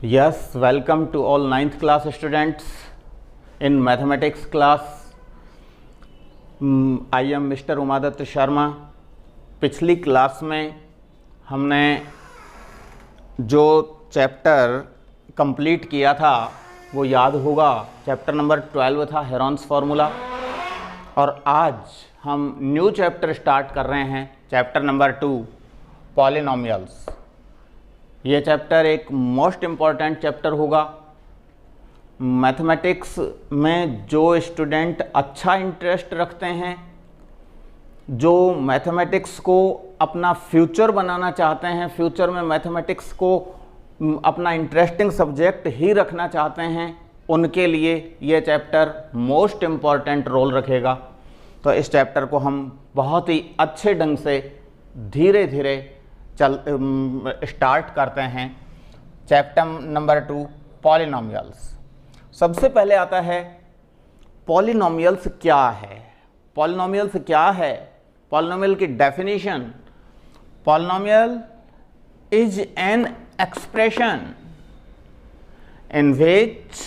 Yes, welcome to all ninth class students in mathematics class. I am Mr. Umadatt Sharma. पिछली class में हमने जो chapter complete किया था वो याद होगा. चैप्टर नंबर 12 था हेरॉन्स फार्मूला, और आज हम न्यू चैप्टर स्टार्ट कर रहे हैं, चैप्टर नंबर 2 पॉलिनोमियल्स. ये चैप्टर एक मोस्ट इम्पॉर्टेंट चैप्टर होगा. मैथमेटिक्स में जो स्टूडेंट अच्छा इंटरेस्ट रखते हैं, जो मैथमेटिक्स को अपना फ्यूचर बनाना चाहते हैं, फ्यूचर में मैथमेटिक्स को अपना इंटरेस्टिंग सब्जेक्ट ही रखना चाहते हैं, उनके लिए ये चैप्टर मोस्ट इम्पॉर्टेंट रोल रखेगा. तो इस चैप्टर को हम बहुत ही अच्छे ढंग से धीरे धीरे स्टार्ट करते हैं. Chapter number 2 polynomials. सबसे पहले आता है पॉलिनोमियल्स क्या है. पॉलिनोमियल्स क्या है, पॉलिनोमियल की definition. Polynomial is an expression in which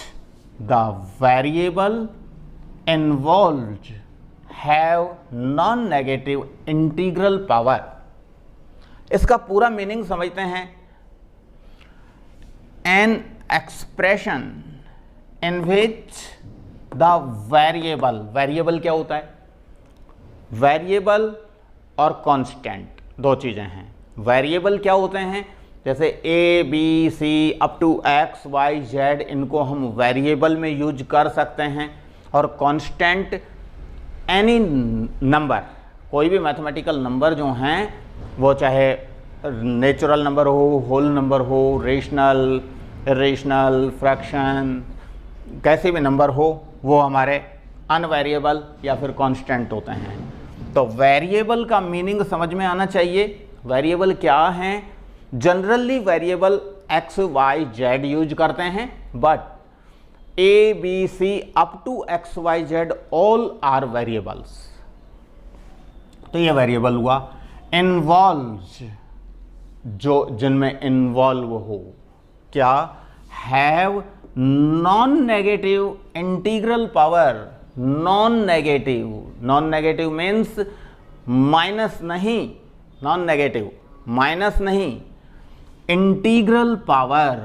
the variable involved have non negative integral power. इसका पूरा मीनिंग समझते हैं. An expression in which the variable. Variable क्या होता है? वेरिएबल और कांस्टेंट दो चीजें हैं. वेरिएबल क्या होते हैं? जैसे A B C up to X Y Z, इनको हम वेरिएबल में यूज कर सकते हैं. और कांस्टेंट एनी नंबर, कोई भी मैथमेटिकल नंबर जो हैं, वो चाहे नेचुरल नंबर हो, होल नंबर हो, रेशनल, इरेशनल, फ्रैक्शन, कैसे भी नंबर हो, वो हमारे अनवेरिएबल या फिर कांस्टेंट होते हैं. तो वेरिएबल का मीनिंग समझ में आना चाहिए. वेरिएबल क्या हैं? Generally variable X Y Z use करते हैं, but A B C up to X Y Z all are variables. तो ये वेरिएबल हुआ. इन्वॉल्व्स, जो जिनमें इन्वॉल्व हो, क्या? Have non negative integral power. Non negative, non negative means minus नहीं, नॉन नेगेटिव माइनस नहीं, इंटीग्रल पावर.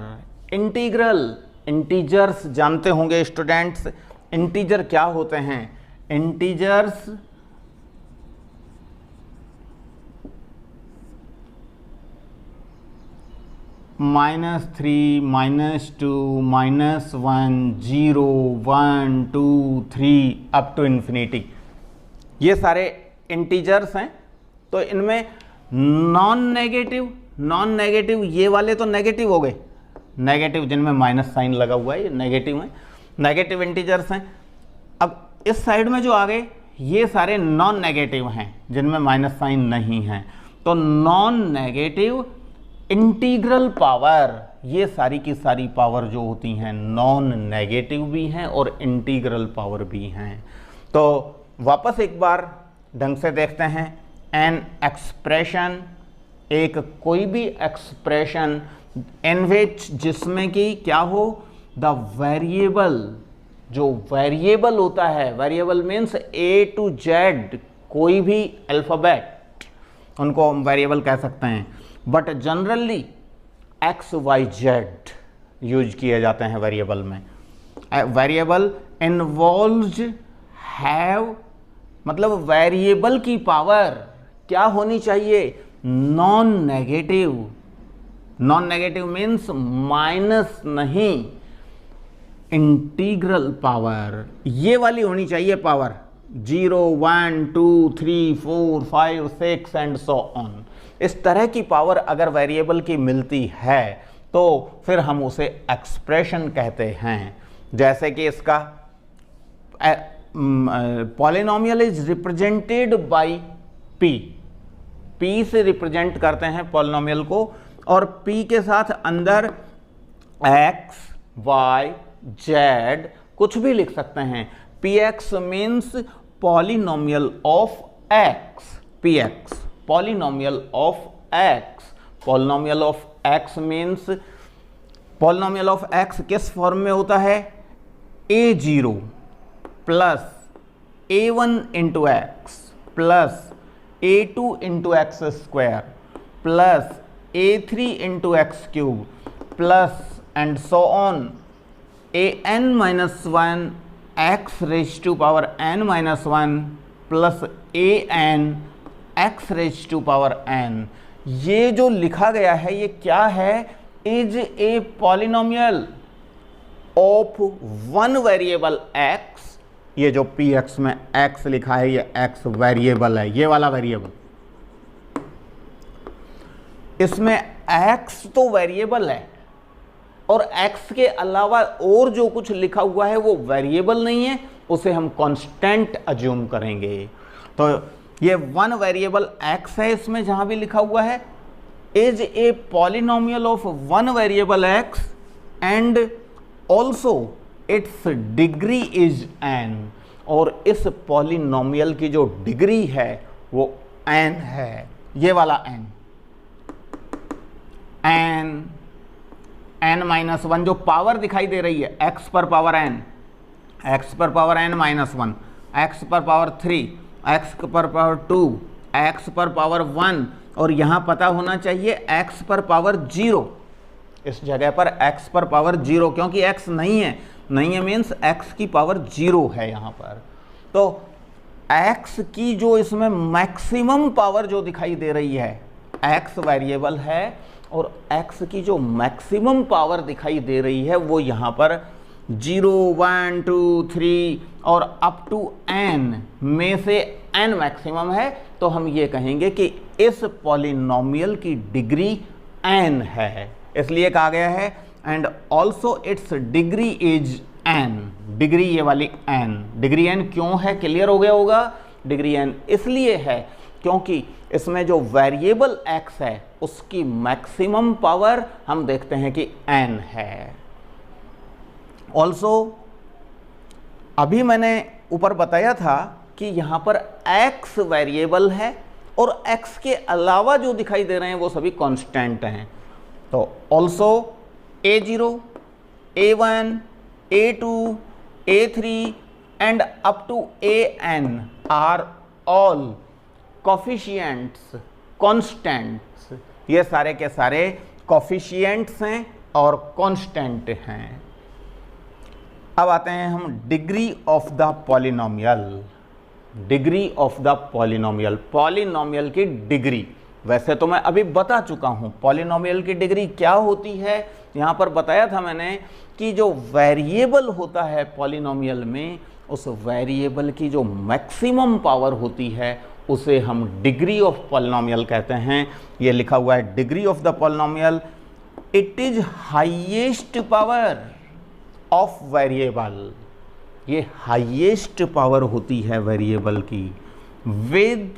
इंटीग्रल, इंटीजर्स जानते होंगे स्टूडेंट्स. इंटीजर क्या होते हैं? Integers -3, -2, -1, 0, 1, 2, 3 up to infinity. ये सारे इंटीजर्स हैं. तो इनमें नॉन नेगेटिव, नॉन नेगेटिव ये वाले तो नेगेटिव हो गए. नेगेटिव जिनमें माइनस साइन लगा हुआ है, ये नेगेटिव हैं, नेगेटिव इंटीजर्स हैं. अब इस साइड में जो आ गए, ये सारे नॉन नेगेटिव हैं जिनमें माइनस साइन नहीं है. तो नॉन नेगेटिव इंटीग्रल पावर, ये सारी की सारी पावर जो होती हैं नॉन नेगेटिव भी हैं और इंटीग्रल पावर भी हैं. तो वापस एक बार ढंग से देखते हैं. एन एक्सप्रेशन, एक कोई भी एक्सप्रेशन इन विच, जिसमें कि क्या हो? द वेरिएबल, जो वेरिएबल होता है, variable means A to Z, कोई भी अल्फ़ाबेट, उनको हम वेरिएबल कह सकते हैं. But generally X Y Z use किए जाते हैं वेरिएबल में. वेरिएबल इन्वॉल्व्स हैव, मतलब वेरिएबल की पावर क्या होनी चाहिए? Non negative. Non negative means minus नहीं, इंटीग्रल पावर ये वाली होनी चाहिए पावर. 0, 1, 2, 3, 4, 5, 6 and so on. इस तरह की पावर अगर वेरिएबल की मिलती है तो फिर हम उसे एक्सप्रेशन कहते हैं. जैसे कि इसका polynomial is represented by P. P से रिप्रेजेंट करते हैं पॉलिनोमियल को, और पी के साथ अंदर एक्स वाई जेड कुछ भी लिख सकते हैं. P x means polynomial of x. P x polynomial of x. Polynomial of x means polynomial of x किस फॉर्म में होता है? a0 plus a1 into x plus a2 into x square plus a3 into x cube plus and so on an minus 1 x raise to power n minus 1 plus an x raise to power n। ये जो लिखा गया है ये क्या है? Is a polynomial of one variable x। ये जो px में x लिखा है ये x वेरिएबल है, ये वाला वेरिएबल। इसमें x तो वेरिएबल है और x के अलावा और जो कुछ लिखा हुआ है वो वेरिएबल नहीं है, उसे हम कांस्टेंट अज्यूम करेंगे। तो ये वन वेरिएबल x है, इसमें जहां भी लिखा हुआ है is a polynomial of one variable x and also it's degree is n, और इस पॉलिनोमियल की जो डिग्री है वो n है, ये वाला n माइनस 1 जो पावर दिखाई दे रही है x पर पावर n, x पर पावर n माइनस 1, x पर पावर 3, x पर पावर 2, x पर पावर 1, और यहाँ पता होना चाहिए x पर पावर 0। इस जगह पर x पर पावर 0 क्योंकि x नहीं है मीन्स x की पावर 0 है यहाँ पर। तो x की जो इसमें मैक्सिमम पावर जो दिखाई दे रही है, x वेरिएबल है और x की जो मैक्सिमम पावर दिखाई दे रही है वो यहाँ पर 0, 1, 2, 3 और अप टू n में से n मैक्सिमम है। तो हम ये कहेंगे कि इस पॉलिनोमियल की डिग्री n है, इसलिए कहा गया है and also it's degree is n। Degree ये वाली n, डिग्री n क्यों है? क्लियर हो गया होगा। डिग्री n इसलिए है क्योंकि इसमें जो वेरिएबल x है उसकी मैक्सिमम पावर हम देखते हैं कि n है। ऑल्सो अभी मैंने ऊपर बताया था कि यहाँ पर x वेरिएबल है और x के अलावा जो दिखाई दे रहे हैं वो सभी कांस्टेंट हैं। तो also a0, a1, a2, a3 and up to an are all coefficients, constants. ये सारे के सारे कोफिशिएंट्स हैं और कांस्टेंट हैं। अब आते हैं हम degree of the polynomial. Degree of the polynomial, polynomial की डिग्री। वैसे तो मैं अभी बता चुका हूँ पॉलिनोमियल की डिग्री क्या होती है। यहाँ पर बताया था मैंने कि जो वेरिएबल होता है पॉलिनोमियल में, उस वेरिएबल की जो मैक्सिमम पावर होती है उसे हम डिग्री ऑफ पॉलिनोमियल कहते हैं। ये लिखा हुआ है degree of the polynomial, it is highest power of variable. ये हाईएस्ट पावर होती है वेरिएबल की विद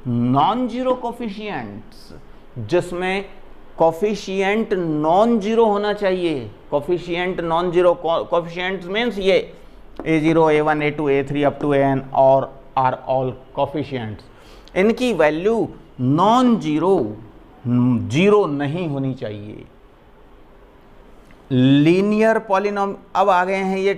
नॉन जीरो कोफिशिएंट्स, जिसमें कोफिशिएंट नॉन जीरो होना चाहिए। Coefficient non zero, coefficients means ये a0, a1, a2, a3 up to an और are all coefficients. इनकी वैल्यू नॉन जीरो, जीरो नहीं होनी चाहिए। लीनियर पॉलिनोम, अब आ गए हैं ये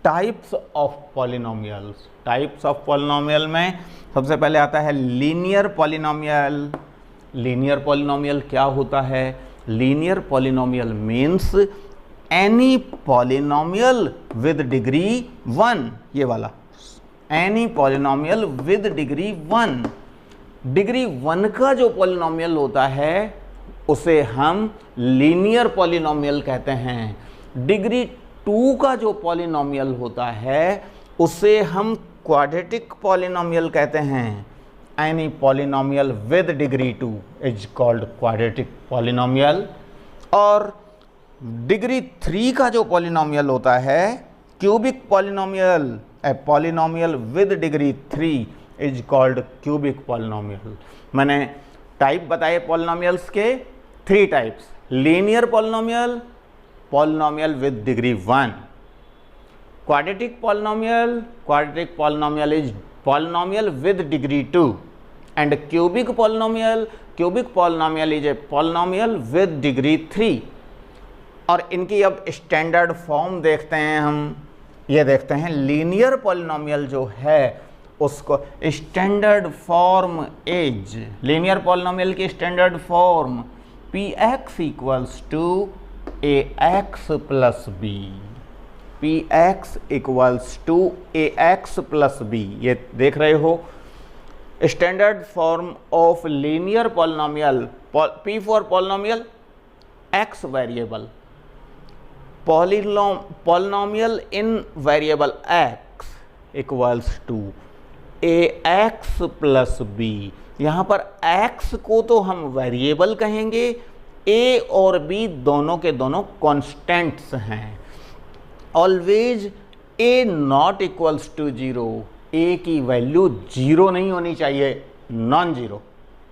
types of polynomials. Types of polynomial में सबसे पहले आता है लीनियर पॉलिनोमियल। लीनियर पॉलिनोमियल क्या होता है? Linear polynomial means any polynomial with degree 1, ये वाला any polynomial with degree 1। Degree 1 का जो पॉलिनोमियल होता है उसे हम लीनियर पॉलिनोमियल कहते हैं। डिग्री 2 का जो पॉलिनोमियल होता है उसे हम क्वाड्रेटिक पॉलिनोमियल कहते हैं। Any polynomial with degree 2 is called quadratic polynomial. और डिग्री 3 का जो पॉलिनोमियल होता है cubic polynomial, A polynomial with degree 3 is called cubic polynomial. मैंने टाइप बताए पॉलिनोमियल्स के, 3 types. Linear polynomial, polynomial with degree 1। Quadratic polynomial, quadratic polynomial is polynomial with degree 2। And cubic polynomial, cubic polynomial is a polynomial with degree 3। और इनकी अब standard form देखते हैं हम। ये देखते हैं लीनियर पॉलिनोमियल जो है उसको standard form is, linear polynomial की standard form P X equals to A X plus B, P X equals to A X plus B. ये देख रहे हो standard form of linear polynomial, P for polynomial X variable, polynomial in variable X equals to A X plus B. यहाँ पर x को तो हम variable कहेंगे, a और b दोनों के दोनों कॉन्स्टेंट्स हैं। Always a not equals to zero, a की वैल्यू जीरो नहीं होनी चाहिए, non zero,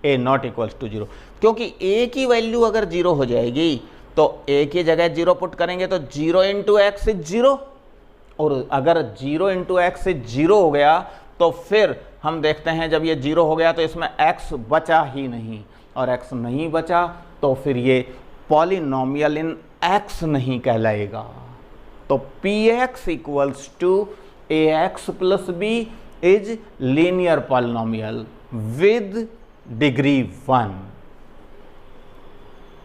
a not equals to zero. क्योंकि a की वैल्यू अगर जीरो हो जाएगी तो a की जगह जीरो पुट करेंगे तो zero into x is zero, और अगर zero into x is zero हो गया तो फिर हम देखते हैं जब ये जीरो हो गया तो इसमें x बचा ही नहीं, और x नहीं बचा तो फिर ये पॉलिनोमियल इन x नहीं कहलाएगा। तो px equals to ax plus b is linear polynomial with degree 1।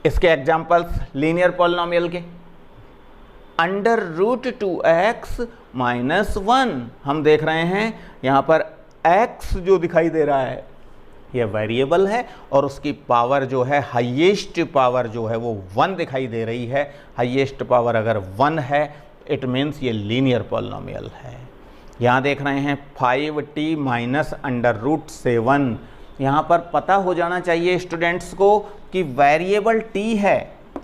इसके एग्जांपल्स लीनियर पॉलिनोमियल के, अंडर रूट 2x माइनस 1, हम देख रहे हैं यहाँ पर x जो दिखाई दे रहा है ये वेरिएबल है और उसकी पावर जो है हाईएस्ट पावर जो है वो 1 दिखाई दे रही है। हाईएस्ट पावर अगर 1 है इट मीन्स ये लीनियर पॉलिनोमियल है। यहाँ देख रहे हैं 5t माइनस अंडर रूट 7, यहाँ पर पता हो जाना चाहिए स्टूडेंट्स को कि वेरिएबल t है,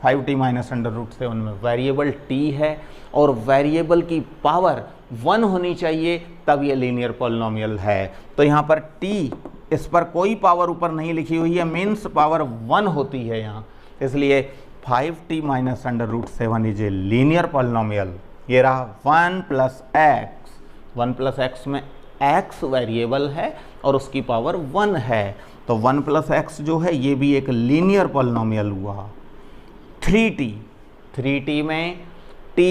5t माइनस अंडर रूट 7 में वेरिएबल t है और वेरिएबल की पावर 1 होनी चाहिए तब ये लीनियर पॉलिनोमियल है। तो यहाँ पर t, इस पर कोई पावर ऊपर नहीं लिखी हुई है, मीन्स पावर 1 होती है यहाँ, इसलिए 5t minus under root 7 is a linear polynomial. ये रहा 1 प्लस एक्स, 1 प्लस एक्स में x वेरिएबल है और उसकी पावर 1 है, तो 1 प्लस एक्स जो है ये भी एक लीनियर पॉलिनोमियल हुआ। 3t में t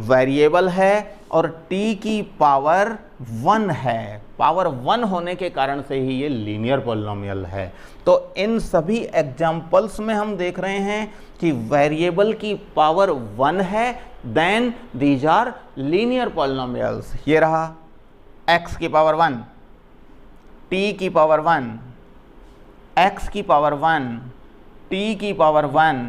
वेरिएबल है और t की पावर 1 है, पावर 1 होने के कारण से ही ये लीनियर पॉलिनोमियल है। तो इन सभी एग्जाम्पल्स में हम देख रहे हैं कि वेरिएबल की पावर 1 है, then these are linear polynomials. ये रहा x की पावर 1, t की पावर 1, x की पावर 1, t की पावर 1,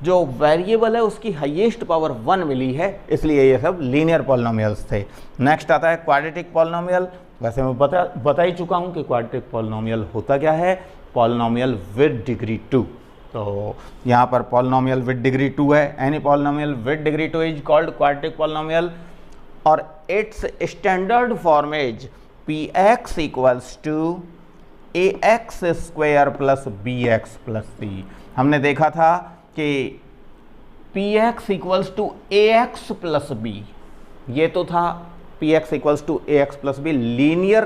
जो वेरिएबल है उसकी हाईएस्ट पावर 1 मिली है, इसलिए ये सब लीनियर पॉलिनोमियल्स थे। नेक्स्ट आता है क्वाड्रेटिक पॉलिनोमियल। वैसे मैं बता ही चुका हूँ कि क्वाड्रेटिक पॉलिनोमियल होता क्या है, पॉलिनोमियल विद डिग्री 2। तो यहाँ पर पॉलिनोमियल विद डिग्री 2 है, any polynomial with degree 2 is called quadratic polynomial और it's standard form is P X equals to A x square plus B x plus C. हमने देखा था कि P X equals to A X plus B, ये तो था P X equals to A X plus B linear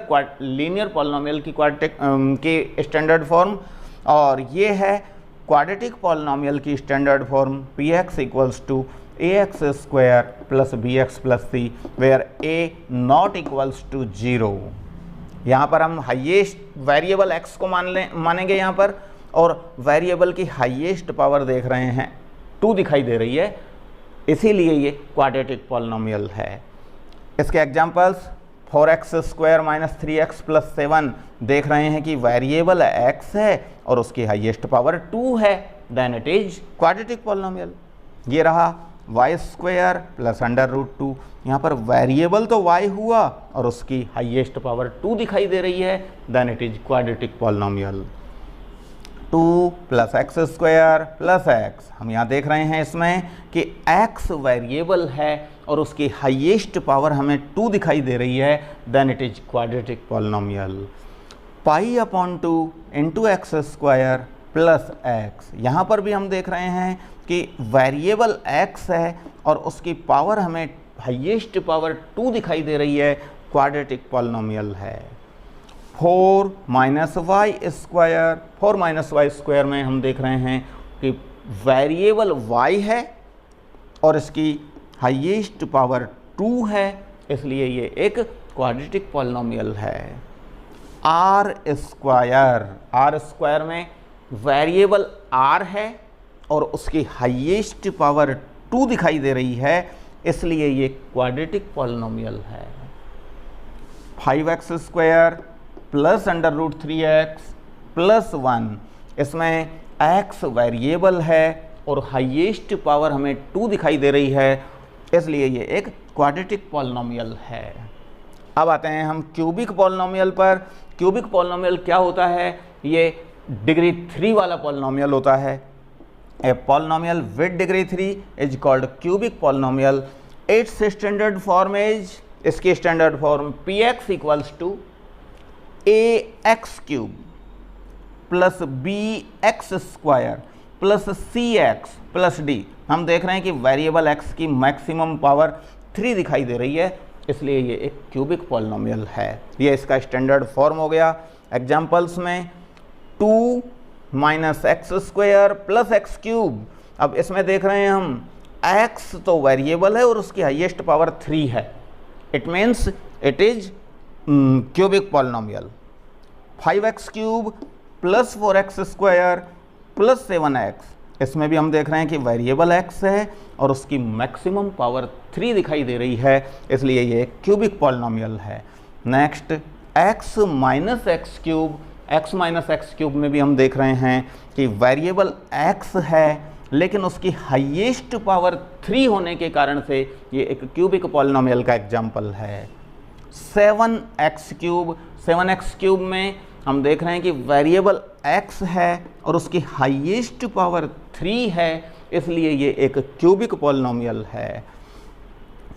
polynomial की quadratic की standard form, और ये है क्वाड्रेटिक पॉलिनोमियल की standard form P X equals to A x square plus B x plus c where a not equals to zero. यहाँ पर हम highest variable x को मानेंगे यहाँ पर, और वेरिएबल की हाईएस्ट पावर देख रहे हैं 2 दिखाई दे रही है, इसीलिए ये क्वाड्रेटिक पॉलिनोमियल है। इसके examples 4x square minus 3x plus 7, देख रहे हैं कि वेरिएबल x है और उसकी हाईएस्ट पावर 2 है, then it is quadratic polynomial. ये रहा y square plus under root 2, यहाँ पर वेरिएबल तो y हुआ और उसकी हाईएस्ट पावर 2 दिखाई दे रही है, then it is quadratic polynomial. 2 plus x square plus x, हम यहाँ देख रहे हैं इसमें कि x वेरिएबल है और उसकी हाईएस्ट पावर हमें 2 दिखाई दे रही है, then it is quadratic polynomial. Pi upon 2 into x square plus x, यहाँ पर भी हम देख रहे हैं कि वेरिएबल x है और उसकी पावर हमें हाईएस्ट पावर 2 दिखाई दे रही है, क्वाड्रेटिक पॉलिनोमियल है। 4 minus y square, 4 minus y square में हम देख रहे हैं कि वेरिएबल y है और इसकी हाईएस्ट पावर 2 है, इसलिए ये एक क्वाड्रेटिक पॉलिनोमियल है। आर स्क्वायर में वेरिएबल आर है और उसकी हाईएस्ट पावर 2 दिखाई दे रही है, इसलिए ये क्वाड्रेटिक पॉलिनोमियल है। 5x square plus √3x plus 1, इसमें x वेरिएबल है और हाईएस्ट पावर हमें 2 दिखाई दे रही है, इसलिए ये एक क्वाड्रेटिक पॉलिनोमियल है। अब आते हैं हम क्यूबिक पॉलिनोमियल पर। क्यूबिक पॉलिनोमियल क्या होता है? ये डिग्री 3 वाला पॉलिनोमियल होता है। A polynomial with degree 3 is called cubic polynomial. It's standard form is, इसकी standard form px equals to ax³ plus bx square plus cx plus d। हम देख रहे हैं कि वेरिएबल x की मैक्सिमम पावर 3 दिखाई दे रही है, इसलिए ये एक क्यूबिक पॉलिनोमियल है। ये इसका स्टैंडर्ड फॉर्म हो गया। एग्जांपल्स में 2 minus x square plus x³। अब इसमें देख रहे हैं हम x तो वेरिएबल है और उसकी हाईएस्ट पावर 3 है, it means it is cubic polynomial. 5x³ plus 4x square plus 7x, इसमें भी हम देख रहे हैं कि वेरिएबल x है और उसकी मैक्सिमम पावर 3 दिखाई दे रही है, इसलिए ये क्यूबिक पॉलिनोमियल है। नेक्स्ट x माइनस x³ में भी हम देख रहे हैं कि वेरिएबल x है लेकिन उसकी हाईएस्ट पावर 3 होने के कारण से ये एक क्यूबिक पॉलिनोमियल का एग्जाम्पल है। 7x³ में हम देख रहे हैं कि वेरिएबल x है और उसकी हाईएस्ट पावर 3 है, इसलिए ये एक क्यूबिक पॉलिनोमियल है।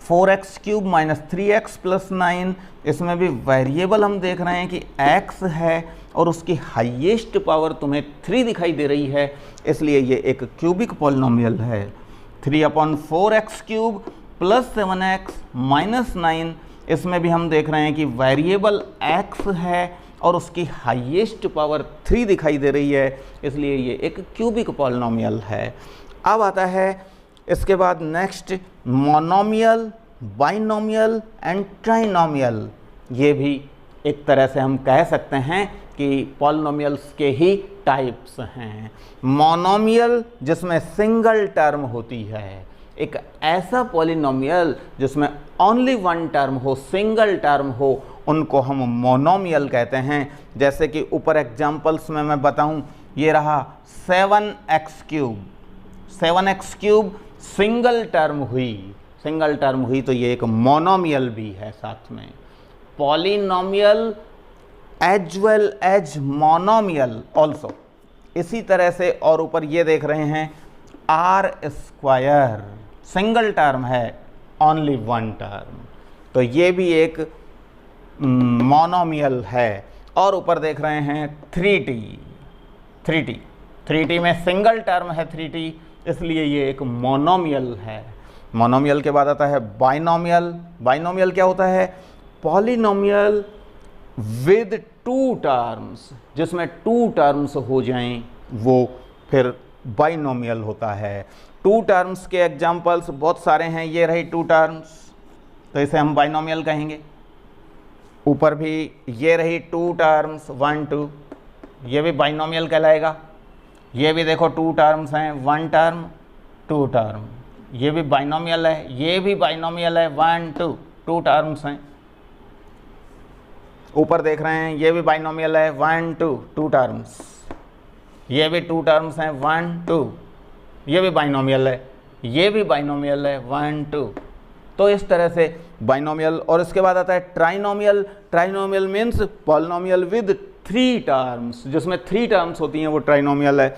4x³ माइनस 3x प्लस 9, इसमें भी वेरिएबल हम देख रहे हैं कि x है और उसकी हाईएस्ट पावर तुम्हें 3 दिखाई दे रही है, इसलिए ये एक क्यूबिक पॉलिनोमियल है। 3/4x³ प्लस 7x माइनस 9, इसमें भी हम देख रहे हैं कि वेरिएबल x है और उसकी हाईएस्ट पावर 3 दिखाई दे रही है, इसलिए ये एक क्यूबिक पॉलिनोमियल है। अब आता है इसके बाद next monomial, binomial and trinomial. ये भी एक तरह से हम कह सकते हैं कि पॉलिनोमियल्स के ही टाइप्स हैं। मोनोमियल जिसमें सिंगल टर्म होती है, एक ऐसा पॉलिनोमियल जिसमें ओनली वन टर्म हो, सिंगल टर्म हो, उनको हम मोनोमियल कहते हैं। जैसे कि ऊपर एग्जांपल्स में मैं बताऊं, ये रहा 7x³ 7x³ सिंगल टर्म हुई तो ये एक मोनोमियल भी है साथ में। Polynomial as well as monomial also. इसी तरह से और ऊपर ये देख रहे हैं r² सिंगल टर्म है, ओनली वन टर्म, तो ये भी एक मोनोमियल है। और ऊपर देख रहे हैं 3t में सिंगल टर्म है 3t, इसलिए ये एक मोनोमियल है। मोनोमियल के बाद आता है बाइनोमियल क्या होता है? पॉलिनोमियल विद 2 टर्म्स, जिसमें 2 टर्म्स हो जाएं वो फिर बाइनोमियल होता है। 2 टर्म्स के एग्जांपल्स बहुत सारे हैं, ये रही 2 टर्म्स, तो इसे हम बाइनोमियल कहेंगे। ऊपर भी ये रही 2 टर्म्स 1 2, ये भी बाइनोमियल कहलाएगा। ये भी देखो 2 टर्म्स हैं, 1 टर्म 2 टर्म, ये भी बाइनोमियल है, ये भी बाइनोमियल है 1 2, 2 टर्म्स हैं। ऊपर देख रहे हैं ये भी बाइनोमियल है 1 2, 2 टर्म्स, ये भी 2 टर्म्स हैं 1 2, ये भी बाइनोमियल है, ये भी बाइनोमियल है 1 2। तो इस तरह से बाइनोमियल। और इसके बाद आता है trinomial means polynomial with 3 terms, जिसमें 3 टर्म्स होती हैं वो ट्राइनोमियल है।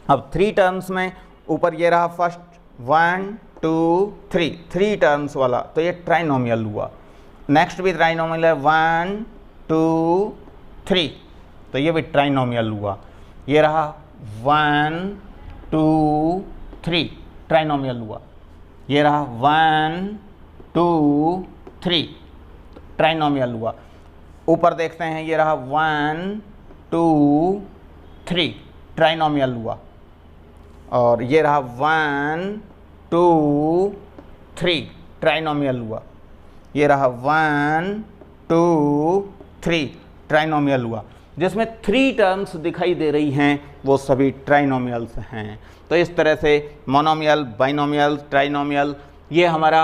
अब 3 टर्म्स में ऊपर ये रहा फर्स्ट 1 2 3 टर्म्स वाला, तो ये ट्राइनोमियल हुआ। नेक्स्ट भी ट्राइनोमियल है 1 2 3, तो ये भी ट्राइनोमियल हुआ। ये रहा 1 2 3 ट्राइनोमियल हुआ। ये रहा 1 2 3 ट्राइनोमियल हुआ। ऊपर देखते हैं ये रहा 1 2 3 ट्राइनोमियल हुआ। और ये रहा 1 2 3 ट्राइनोमियल हुआ। ये रहा 1 2 3 ट्राइनोमियल हुआ। जिसमें 3 टर्म्स दिखाई दे रही हैं वो सभी ट्राइनोमियल्स हैं। तो इस तरह से मोनोमियल, बाइनोमियल, ट्राइनोमियल, ये हमारा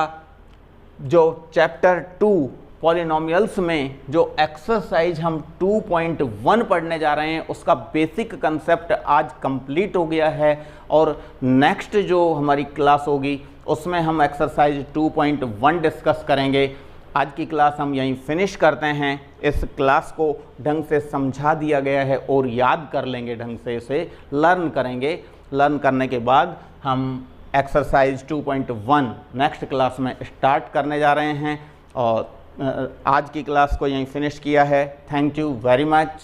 जो चैप्टर 2 पॉलिनोमियल्स में जो एक्सरसाइज हम 2.1 पढ़ने जा रहे हैं उसका बेसिक कंसेप्ट आज कंप्लीट हो गया है। और नेक्स्ट जो हमारी क्लास होगी उसमें हम एक्सरसाइज 2.1 डिस्कस करेंगे। आज की क्लास हम यहीं फिनिश करते हैं। इस क्लास को ढंग से समझा दिया गया है और याद कर लेंगे, ढंग से इसे लर्न करेंगे। लर्न करने के बाद हम एक्सरसाइज 2.1 नेक्स्ट क्लास में स्टार्ट करने जा रहे हैं। और आज की क्लास को यहीं फिनिश किया है। Thank you very much.